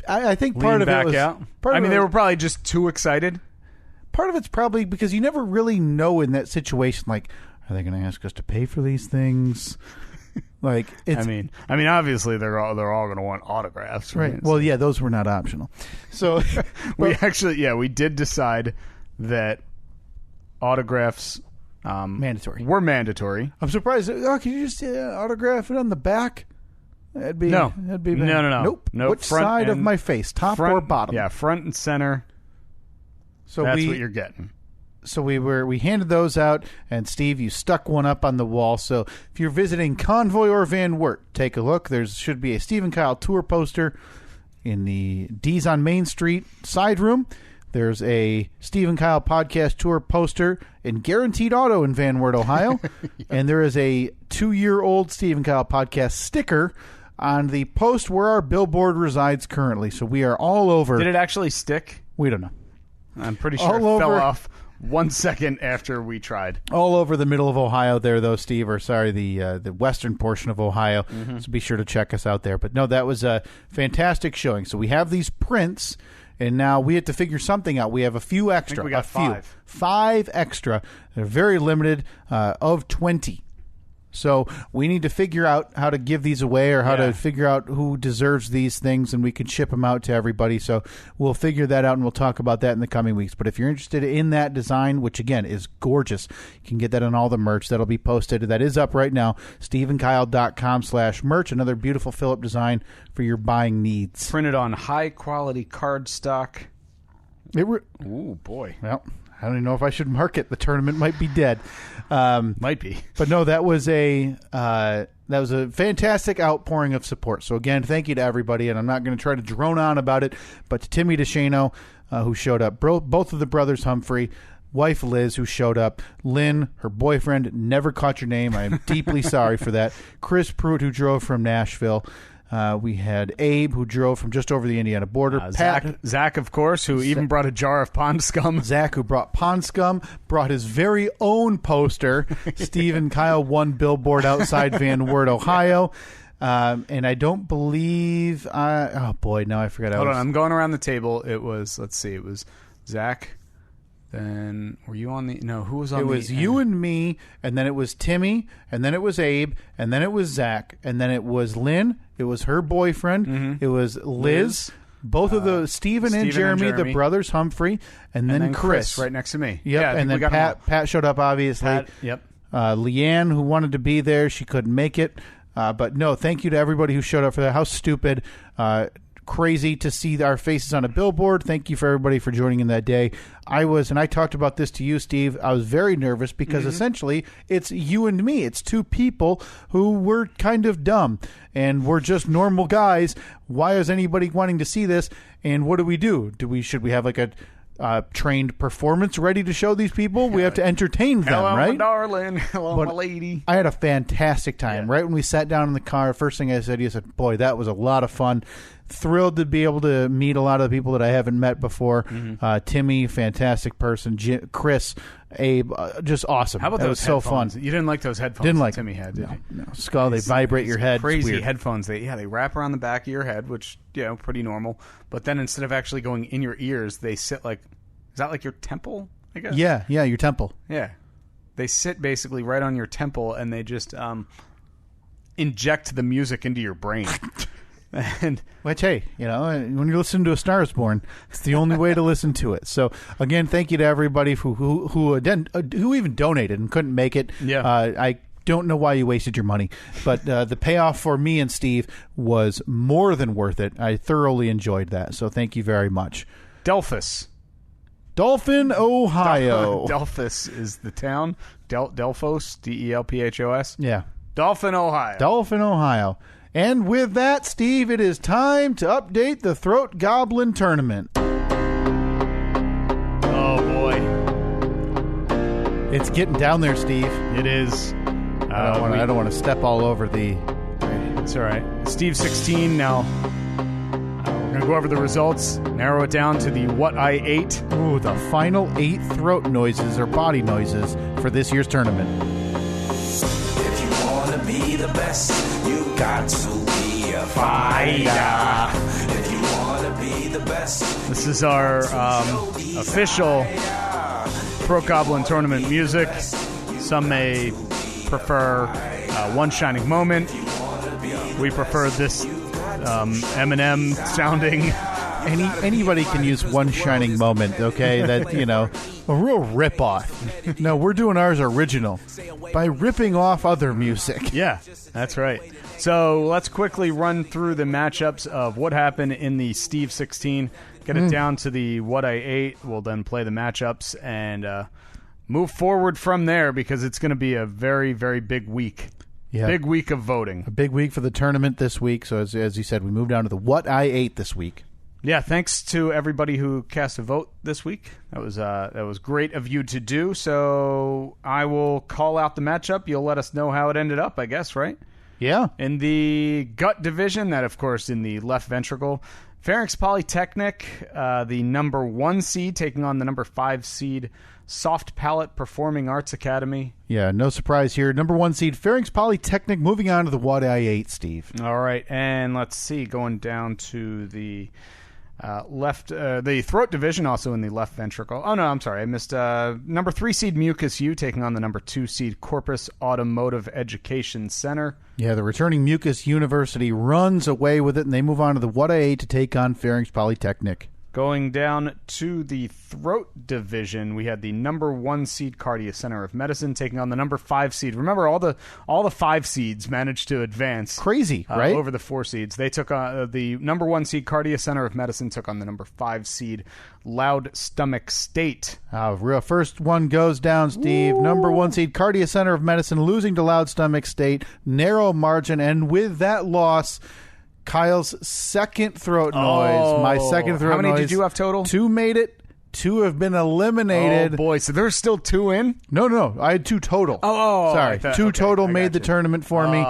I think part Lean of back it was out. Part I of mean, it- they were probably just too excited. Part of it's probably because you never really know in that situation. Like, are they going to ask us to pay for these things? Like, it's I mean, obviously they're all going to want autographs, right. Well, yeah, those were not optional. So we did decide that autographs mandatory. were mandatory. I'm surprised. Oh, can you just autograph it on the back? That'd be No. That'd be No. Nope. Which Front side of and- my face, top front, or bottom? Yeah, front and center. So That's what you're getting. So we handed those out, and Steve, you stuck one up on the wall. So if you're visiting Convoy or Van Wert, take a look. There should be a Steve and Kyle tour poster in the D's on Main Street side room. There's a Steve and Kyle podcast tour poster in Guaranteed Auto in Van Wert, Ohio. And there is a 2-year-old Steve and Kyle podcast sticker on the post where our billboard resides currently. So we are all over. Did it actually stick? We don't know. I'm pretty sure All it fell over. off 1 second after we tried. All over the middle of Ohio there, though, Steve, or sorry, the western portion of Ohio. Mm-hmm. So be sure to check us out there. But no, that was a fantastic showing. So we have these prints, and now we have to figure something out. We have a few extra. we got a few. 5. 5 extra. They're very limited, of 20. So we need to figure out how to give these away or how to figure out who deserves these things, and we can ship them out to everybody. So we'll figure that out, and we'll talk about that in the coming weeks. But if you're interested in that design, which, again, is gorgeous, you can get that on all the merch. That'll be posted. That is up right now, steveandkyle.com/merch. Another beautiful fill-up design for your buying needs. Printed on high-quality cardstock. Ooh, boy. Well, I don't even know if I should mark it. The tournament might be dead. Might be. But no, that was a fantastic outpouring of support. So again, thank you to everybody, and I'm not going to try to drone on about it, but to Timmy DeShano, who showed up, both of the brothers Humphrey, wife Liz, who showed up, Lynn, her boyfriend, never caught your name. I am deeply sorry for that. Chris Pruitt, who drove from Nashville. We had Abe, who drove from just over the Indiana border. Zach, of course, who even brought a jar of pond scum. Zach, who brought pond scum, brought his very own poster. Steve and Kyle won billboard outside Van Wert, Ohio. And I don't believe... oh, boy, now I forgot. Hold on, I'm going around the table. It was, let's see, it was Zach. Then, were you on the... No, who was on the... It was you and me, and then it was Timmy, and then it was Abe, and then it was Zach, and then it was Lynn, it was her boyfriend, it was Liz, both of the Steven and Jeremy, the brothers Humphrey, and then Chris. Right next to me. Yep, Yeah, and then Pat showed up, obviously. Pat, yep. Leanne, who wanted to be there, she couldn't make it. But no, thank you to everybody who showed up for that. How stupid. Crazy to see our faces on a billboard. Thank you for everybody for joining in that day. And I talked about this to you, Steve. I was very nervous because essentially it's you and me. It's two people who were kind of dumb and we're just normal guys. Why is anybody wanting to see this? And what do? Should we have like a trained performance ready to show these people? We have to entertain them, Hello, right? my darling. Hello, But my lady. I had a fantastic time. Right when we sat down in the car, first thing I said, you said, boy, that was a lot of fun. Thrilled to be able to meet a lot of the people that I haven't met before. Timmy, fantastic person. Chris, Abe, just awesome. How about that those was so headphones? fun. You didn't like those headphones Didn't like Timmy had, did you? No. Skull, they vibrate your head. It's Crazy weird. headphones. They wrap around the back of your head, which, pretty normal. But then instead of actually going in your ears, they sit like... Is that like your temple, I guess? Yeah, your temple. Yeah. They sit basically right on your temple, and they just inject the music into your brain. And Which, hey, when you're listening to A Star Is Born, it's the only way to listen to it. So, again, thank you to everybody who even donated and couldn't make it. Yeah. I don't know why you wasted your money, but the payoff for me and Steve was more than worth it. I thoroughly enjoyed that. So, thank you very much. Delphus. Dolphin, Ohio. Delphus is the town. Delphos, Delphos. Yeah. Dolphin, Ohio. Dolphin, Ohio. And with that, Steve, it is time to update the Throat Goblin Tournament. Oh, boy. It's getting down there, Steve. It is. I don't want to step all over the... It's all right. Steve 16 now. We're going to go over the results, narrow it down to the what I ate. Ooh, the final 8 throat noises or body noises for this year's tournament. If you want to be the best, you got to be a fighter. If you This is our official Pro Goblin Tournament music. Some may prefer One Shining Moment. We prefer this Eminem sounding. Anybody can use One Shining Moment, okay? That, a real rip-off. No, we're doing ours original by ripping off other music. Yeah, that's right. So let's quickly run through the matchups of what happened in the Steve 16. Get it down to the What I Ate. We'll then play the matchups and move forward from there because it's going to be a very, very big week. Yeah. Big week of voting. A big week for the tournament this week. So as you said, we moved down to the What I Ate this week. Yeah, thanks to everybody who cast a vote this week. That was great of you to do. So I will call out the matchup. You'll let us know how it ended up, I guess, right? Yeah. In the gut division, that, of course, in the left ventricle, Pharynx Polytechnic, the number 1 seed, taking on the number 5 seed, Soft Palate Performing Arts Academy. Yeah, no surprise here. Number 1 seed, Pharynx Polytechnic, moving on to the What I Ate, Steve. All right, and let's see, going down to the the throat division, also in the left ventricle. Oh, no, I'm sorry. I missed number 3 seed Mucus U taking on the number 2 seed Corpus Automotive Education Center. Yeah, the returning Mucus University runs away with it, and they move on to the What I Ate to take on Pharynx Polytechnic. Going down to the throat division, we had the number 1 seed Cardia Center of Medicine taking on the number 5 seed. Remember, all the 5 seeds managed to advance. Crazy, right? Over the 4 seeds. They took on the number 1 seed Cardia Center of Medicine took on the number 5 seed Loud Stomach State. Real first one goes down, Steve. Woo! Number 1 seed Cardia Center of Medicine losing to Loud Stomach State, narrow margin, and with that loss, Kyle's second throat noise. My second throat noise. How many did you have total? 2 made it. 2 have been eliminated. Oh, boy. So there's still 2 in? No. I had 2 total. Sorry. 2 total made the tournament for me.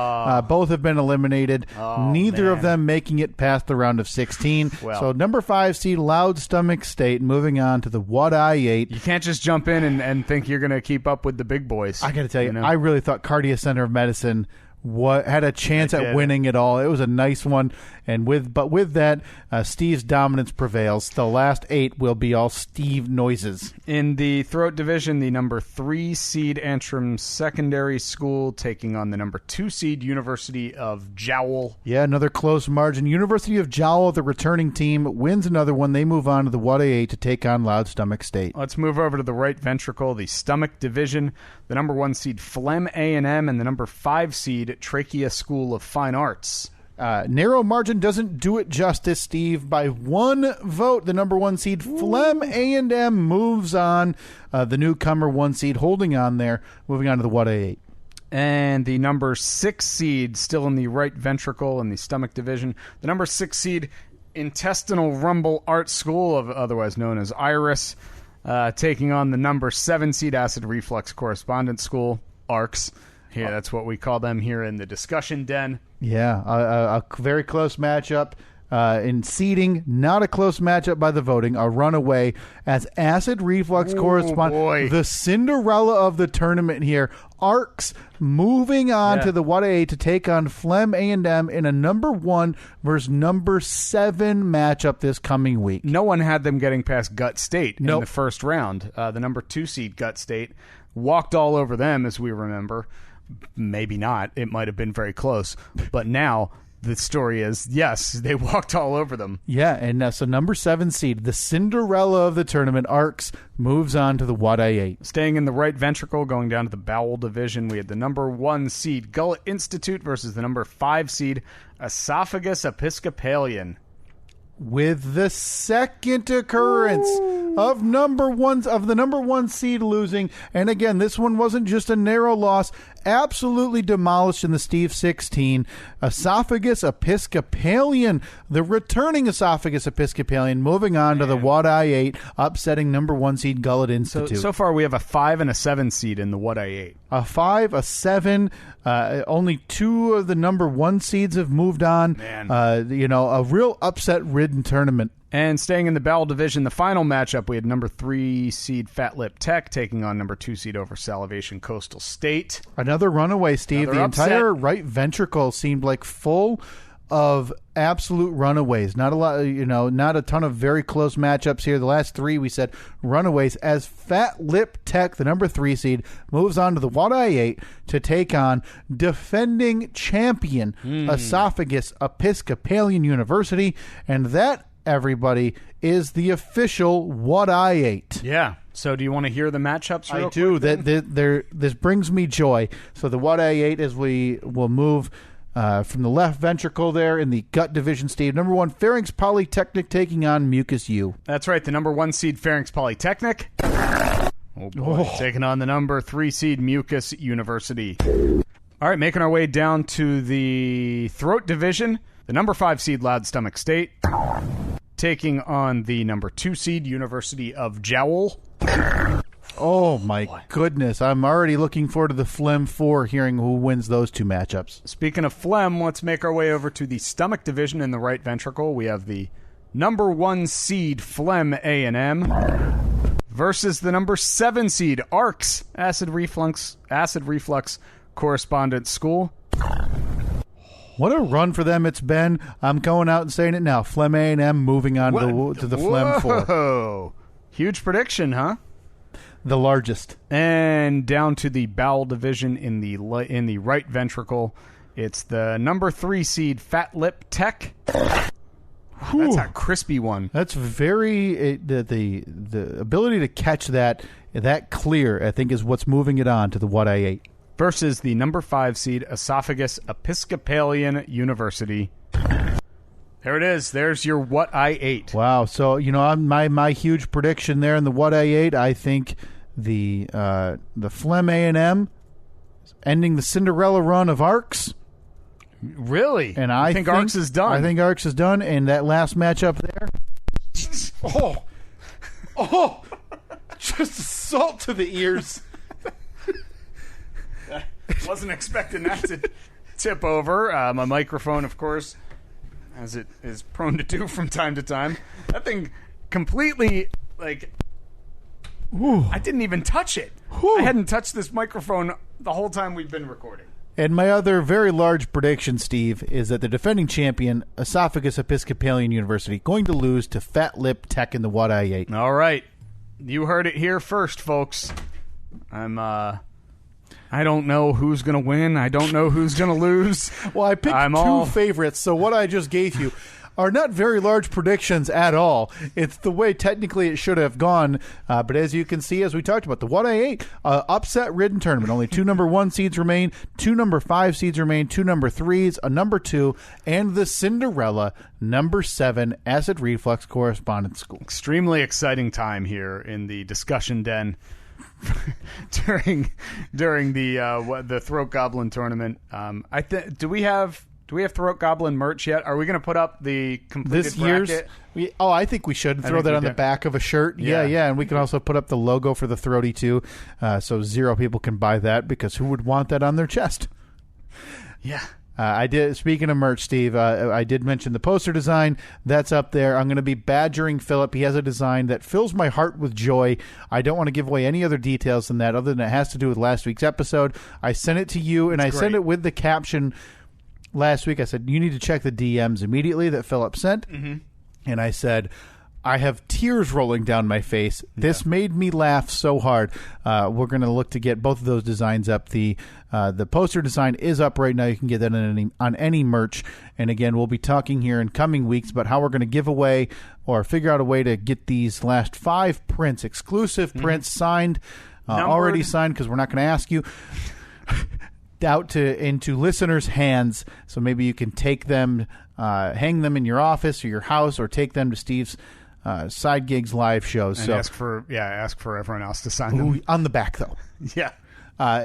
Both have been eliminated. Neither of them making it past the round of 16. Well, so number 5 seed, Loud Stomach State, moving on to the What I Ate. You can't just jump in and think you're going to keep up with the big boys. I got to tell you, I really thought Cardia Center of Medicine had a chance at winning it all. It was a nice one, and with that, Steve's dominance prevails. The last 8 will be all Steve noises. In the throat division, the number 3 seed Antrim Secondary School taking on the number 2 seed University of Jowl. Yeah, another close margin. University of Jowl, the returning team, wins another one. They move on to the What I Ate to take on Loud Stomach State. Let's move over to the right ventricle, the stomach division. The number 1 seed Phlegm A&M and the number 5 seed Trachea School of Fine Arts. Narrow margin doesn't do it justice, Steve. By 1 vote, the number 1 seed Phlegm A&M moves on. The newcomer 1 seed holding on there, moving on to the What I Ate. And the number 6 seed, still in the right ventricle in the stomach division, the number 6 seed Intestinal Rumble Art School, otherwise known as IRIS, taking on the number 7 seed Acid Reflux Correspondence School, ARCS. Yeah, that's what we call them here in the discussion den. Yeah, a very close matchup. In seeding, not a close matchup by the voting, a runaway as Acid Reflux correspondent, the Cinderella of the tournament here. ARCS moving on to the What I Ate to take on Phlegm A&M in a number 1 versus number 7 matchup this coming week. No one had them getting past Gut State in the first round. The number 2 seed Gut State walked all over them, as we remember. Maybe not. It might have been very close. But now the story is, yes, they walked all over them. Yeah, and so number 7 seed, the Cinderella of the tournament, ARCS, moves on to the What I Ate. Staying in the right ventricle, going down to the bowel division, we had the number 1 seed, Gullet Institute, versus the number 5 seed, Esophagus Episcopalian. With the second occurrence of the number 1 seed losing, and again, this one wasn't just a narrow loss, absolutely demolished in the Steve 16. Esophagus Episcopalian, the returning Esophagus Episcopalian, moving on to the What I Ate, upsetting number 1 seed Gullet Institute. So far we have a 5 and a 7 seed in the What I Ate. A 5, a 7, only 2 of the number 1 seeds have moved on. Man. A real upset-ridden tournament. And staying in the bowel division, the final matchup, we had number 3 seed Fat Lip Tech taking on number 2 seed Over Salivation Coastal State. Another runaway, Steve. The entire right ventricle seemed like full of absolute runaways. Not a lot, not a ton of very close matchups here. The last three we said runaways as Fat Lip Tech, the number 3 seed, moves on to the What I8 to take on defending champion Esophagus Episcopalian University. And that, everybody, is the official What I8. Yeah. So do you want to hear the matchups real I do. quick? This brings me joy. So the What I8 is we will move from the left ventricle there in the gut division, Steve. Number 1, Pharynx Polytechnic taking on Mucus U. That's right. The number 1 seed, Pharynx Polytechnic. Oh, boy. Taking on the number 3 seed, Mucus University. All right, making our way down to the throat division. The number 5 seed, Loud Stomach State. Taking on the number 2 seed, University of Jowl. Oh, my goodness. I'm already looking forward to the Phlegm 4, hearing who wins those two matchups. Speaking of phlegm, let's make our way over to the stomach division in the right ventricle. We have the number 1 seed, Phlegm A&M, versus the number 7 seed, ARCS, Acid Reflux Correspondence School. What a run for them it's been. I'm going out and saying it now. Phlegm A&M moving on to the Phlegm 4. Whoa. Huge prediction, huh? The largest. And down to the bowel division in the right ventricle. It's the number 3 seed, Fat Lip Tech. That's a crispy one. That's very the ability to catch that clear, I think, is what's moving it on to the What I8. Versus the number 5 seed, Esophagus Episcopalian University. There it is. There's your What I8. Wow. So, my huge prediction there in the What I8, I think the Phlegm A&M is ending the Cinderella run of ARCS. Really? And I think ARCS is done. I think ARCS is done, and that last matchup there. Just salt to the ears. Wasn't expecting that to tip over. My microphone, of course, as it is prone to do from time to time. That thing completely, I didn't even touch it. I hadn't touched this microphone the whole time we've been recording. And my other very large prediction, Steve, is that the defending champion, Esophagus Episcopalian University, going to lose to Fat Lip Tech in the What I8. All right. You heard it here first, folks. I don't know who's going to win. I don't know who's going to lose. Well, I picked two favorites, so what I just gave you are not very large predictions at all. It's the way technically it should have gone. But as you can see, as we talked about, the What I8 upset-ridden tournament. Only 2 number 1 seeds remain, 2 number 5 seeds remain, 2 number 3s, a number 2, and the Cinderella number 7 Acid Reflux Correspondence School. Extremely exciting time here in the discussion den. during the Throat Goblin tournament. Do we have Throat Goblin merch yet? Are we going to put up the completed this year's bracket? I think we should throw that on the back of a shirt. Yeah, and we can also put up the logo for the Throaty too, so 0 people can buy that, because who would want that on their chest? Yeah. I did. Speaking of merch, Steve, I did mention the poster design. That's up there. I'm going to be badgering Philip. He has a design that fills my heart with joy. I don't want to give away any other details than that, other than it has to do with last week's episode. I sent it to you, and I sent it with the caption last week. I said, you need to check the DMs immediately that Philip sent. Mm-hmm. And I said, I have tears rolling down my face. This made me laugh so hard. We're going to look to get both of those designs up. The poster design is up right now. You can get that on any merch. And again, we'll be talking here in coming weeks about how we're going to give away or figure out a way to get these last 5 prints, exclusive prints, signed, already signed, because we're not going to ask you, out into listeners' hands. So maybe you can take them, hang them in your office or your house, or take them to Steve's Side Gigs live shows. And so ask for everyone else to sign them. On the back, though. Yeah.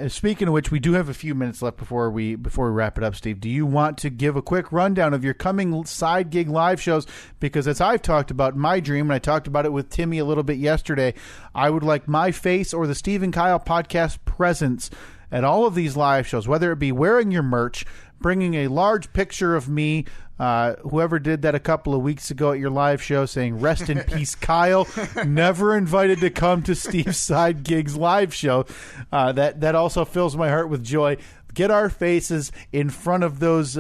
Speaking of which, we do have a few minutes left before we wrap it up, Steve. Do you want to give a quick rundown of your coming Side Gig live shows? Because as I've talked about my dream, and I talked about it with Timmy a little bit yesterday, I would like my face or the Steve and Kyle podcast presence at all of these live shows, whether it be wearing your merch, bringing a large picture of me, whoever did that a couple of weeks ago at your live show saying, rest in peace, Kyle, never invited to come to Steve's Side Gigs live show. That also fills my heart with joy. Get our faces in front of those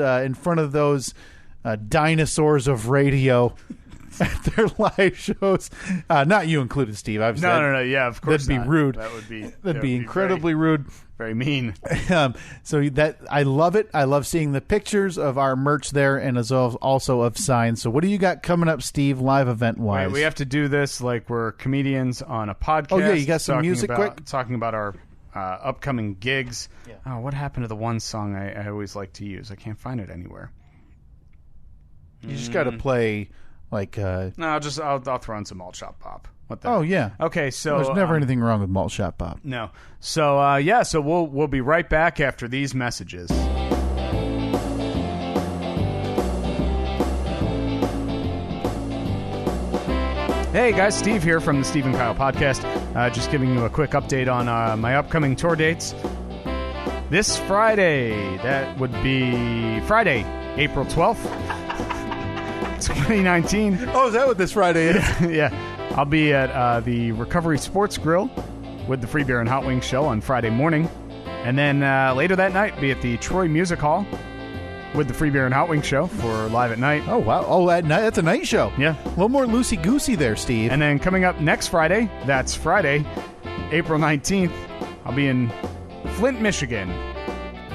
dinosaurs of radio at their live shows. Not you included, Steve. I've said. No. Yeah, of course That'd be not. rude. That would be That'd be incredibly rude. Very mean. So that I love it. I love seeing the pictures of our merch there, and as well as also of signs. So what do you got coming up, Steve, live event wise? Right, we have to do this like we're comedians on a podcast. Oh yeah, you got some music quick? Talking about our upcoming gigs. Yeah. Oh, what happened to the one song I always like to use? I can't find it anywhere. You just got to play like. No, I'll throw in some Malt Shop Pop. What the? Oh yeah. Okay, so there's never anything wrong with Malt Shop Pop. No. So so we'll be right back after these messages. Hey guys, Steve here from the Steve and Kyle podcast. Just giving you a quick update on my upcoming tour dates. This Friday, that would be Friday, April 12th, 2019. Oh, is that what this Friday is? Yeah. I'll be at the Recovery Sports Grill with the Free Beer and Hot Wings show on Friday morning. And then later that night, be at the Troy Music Hall with the Free Beer and Hot Wings show for Live at Night. Oh, wow. Oh, at night, that's a night show. Yeah. A little more loosey-goosey there, Steve. And then coming up next Friday, that's Friday, April 19th, I'll be in Flint, Michigan,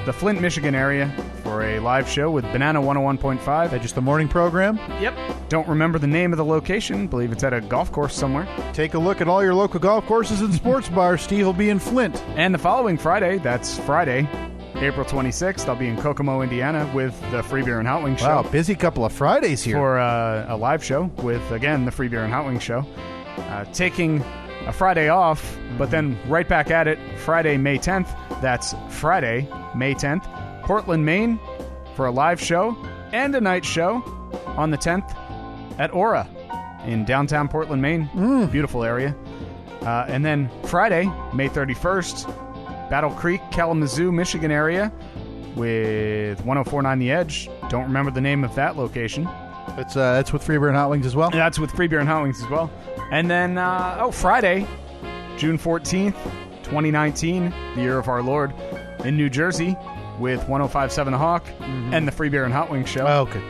the Flint, Michigan area for a live show with Banana 101.5. That just the morning program? Yep. Don't remember the name of the location. Believe it's at a golf course somewhere. Take a look at all your local golf courses and sports bars. Steve will be in Flint. And the following Friday, that's Friday, April 26th, I'll be in Kokomo, Indiana with the Free Beer and Hot Wings show. Wow, busy couple of Fridays here. For a live show with, again, the Free Beer and Hot Wings show. Taking a Friday off, but then right back at it Friday, May 10th. That's Friday, May 10th. Portland, Maine for a live show and a night show on the 10th at Aura in downtown Portland, Maine. Beautiful area. And then Friday, May 31st, Battle Creek, Kalamazoo, Michigan area with 104.9 The Edge. Don't remember the name of that location. That's with Free Beer and Hot Wings as well? That's with Free Beer and Hot Wings as well. And then, Friday, June 14th, 2019, the year of our Lord, in New Jersey with 105.7 The Hawk and the Free Beer and Hot Wings show. Oh, okay.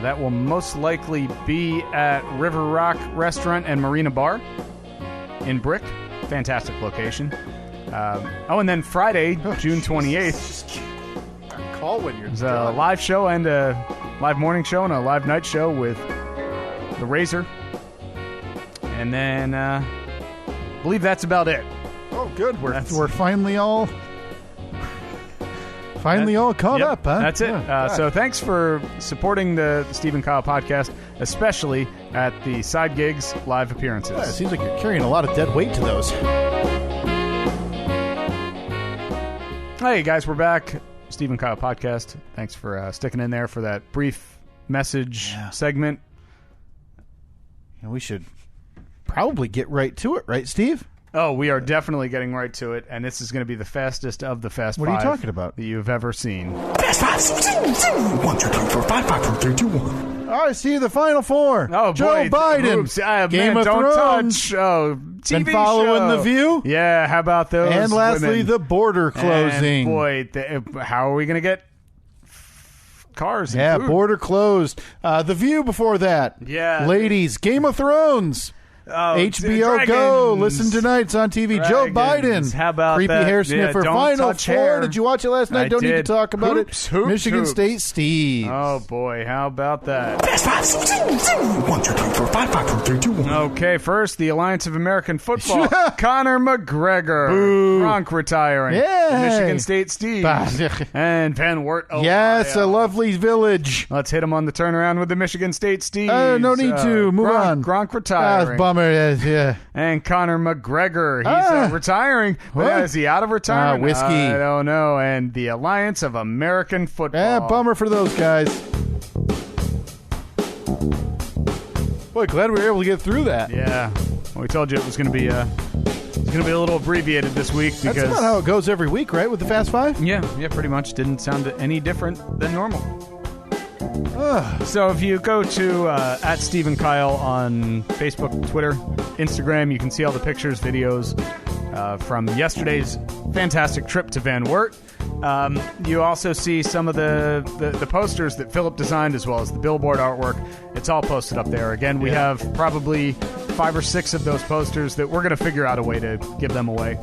That will most likely be at River Rock Restaurant and Marina Bar in Brick. Fantastic location. And then Friday, June 28th, Call when you're there's a live show and a live morning show and a live night show with the Razor. And then I believe that's about it. Oh, good. We're finally all caught up, huh? That's it. Yeah. So thanks for supporting the Steve and Kyle podcast, especially at the side gigs, live appearances. Yeah, it seems like you're carrying a lot of dead weight to those. Hey, guys, we're back. Steve and Kyle podcast. Thanks for sticking in there for that brief message segment. And we should probably get right to it, right, Steve? Oh, we are definitely getting right to it, and this is going to be the fastest of the fast What five are you talking about? that you've ever seen. Fast five. 1, 2, 3, 4, 5, 5, 4, 3, 2, 1. I see the Final Four. Oh, Joe boy. Biden. Oops. Game Man, of don't Thrones. touch. Oh, TV Been following show. The View. Yeah, how about those? And lastly, women? the border closing. And boy, how are we going to get cars and food? Border closed. The View before that. Yeah. Ladies, Game of Thrones. Oh, HBO dragons. Go. Listen tonight. It's on TV. Joe Dragons. Biden. How about Creepy that? hair sniffer. Yeah, don't Final touch Four. hair. Did you watch it last night? I Don't need to did. talk about Hoops, it. hoops, Michigan hoops. State Steve. Oh, boy. How about that? Fast five. 1, 2, 3, 4, 5, 5, 4, 3, 2, 1. Okay, first, the Alliance of American Football. Conor McGregor. Boo. Gronk retiring. Yay. Michigan State Steve. And Van Wert. Yes, a Ohio. lovely village. Let's hit him on the turnaround with the Michigan State Steve. No need to. Move on. Gronk That's retiring. bummer. Yeah. And Conor McGregor, he's retiring. But What? is he out of retirement? Whiskey. I don't know. And the Alliance of American Football. Yeah, bummer for those guys. Boy, glad we were able to get through that. Yeah. Well, we told you it was going to be a little abbreviated this week because That's about how it goes every week, right, with the Fast Five? Yeah, pretty much. Didn't sound any different than normal. So if you go to at Steve and Kyle on Facebook, Twitter, Instagram, you can see all the pictures, videos from yesterday's fantastic trip to Van Wert. You also see some of the posters that Philip designed, as well as the billboard artwork. It's all posted up there. Again, we have probably 5 or 6 of those posters that we're going to figure out a way to give them away.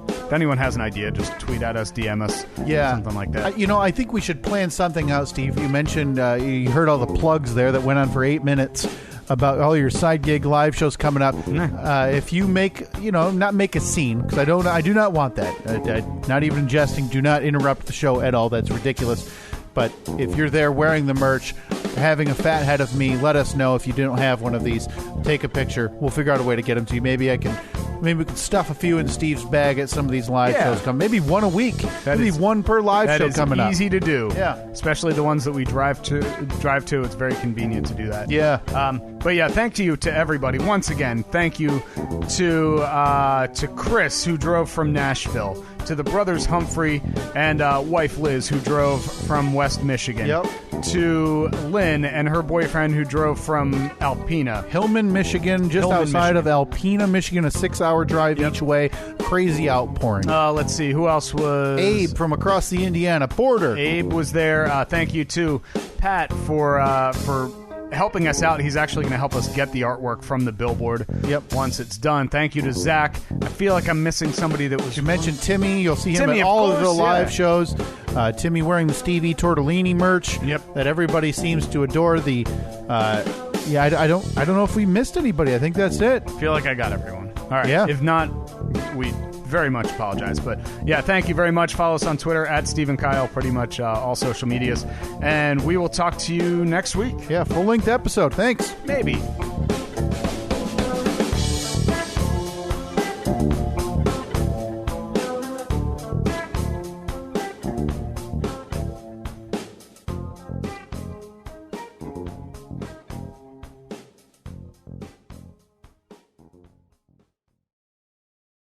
If anyone has an idea, just tweet at us, DM us, something like that. I think we should plan something out, Steve. You mentioned you heard all the plugs there that went on for 8 minutes about all your side gig live shows coming up. If you make, not make a scene, because I do not want that. Not even jesting. Do not interrupt the show at all. That's ridiculous. But if you're there wearing the merch, having a fat head of me, let us know. If you don't have one of these, take a picture. We'll figure out a way to get them to you. Maybe we can stuff a few in Steve's bag at some of these live shows coming. Maybe one a week. Maybe one per live show coming up. That is easy to do. Yeah. Especially the ones that we drive to. It's very convenient to do that. Yeah. But yeah, thank you to everybody. Once again, thank you to Chris, who drove from Nashville, to the brothers Humphrey and wife Liz, who drove from West Michigan, to Lynn and her boyfriend, who drove from Alpena. Hillman, Michigan, just outside of Alpena, Michigan, a 6-hour drive each way. Crazy outpouring. Let's see, who else was... Abe from across the Indiana border. Abe was there. Thank you to Pat for helping us out. He's actually going to help us get the artwork from the billboard once it's done. Thank you to Zach. I feel like I'm missing somebody that was... You mentioned Timmy. You'll see him at all of the live shows. Timmy wearing the Stevie Tortellini merch that everybody seems to adore. I don't know if we missed anybody. I think that's it. I feel like I got everyone. All right. Yeah. If not, we very much apologize. But yeah, thank you very much. Follow us on Twitter at Steve and Kyle, pretty much all social medias. And we will talk to you next week. Yeah, full-length episode. Thanks. Maybe.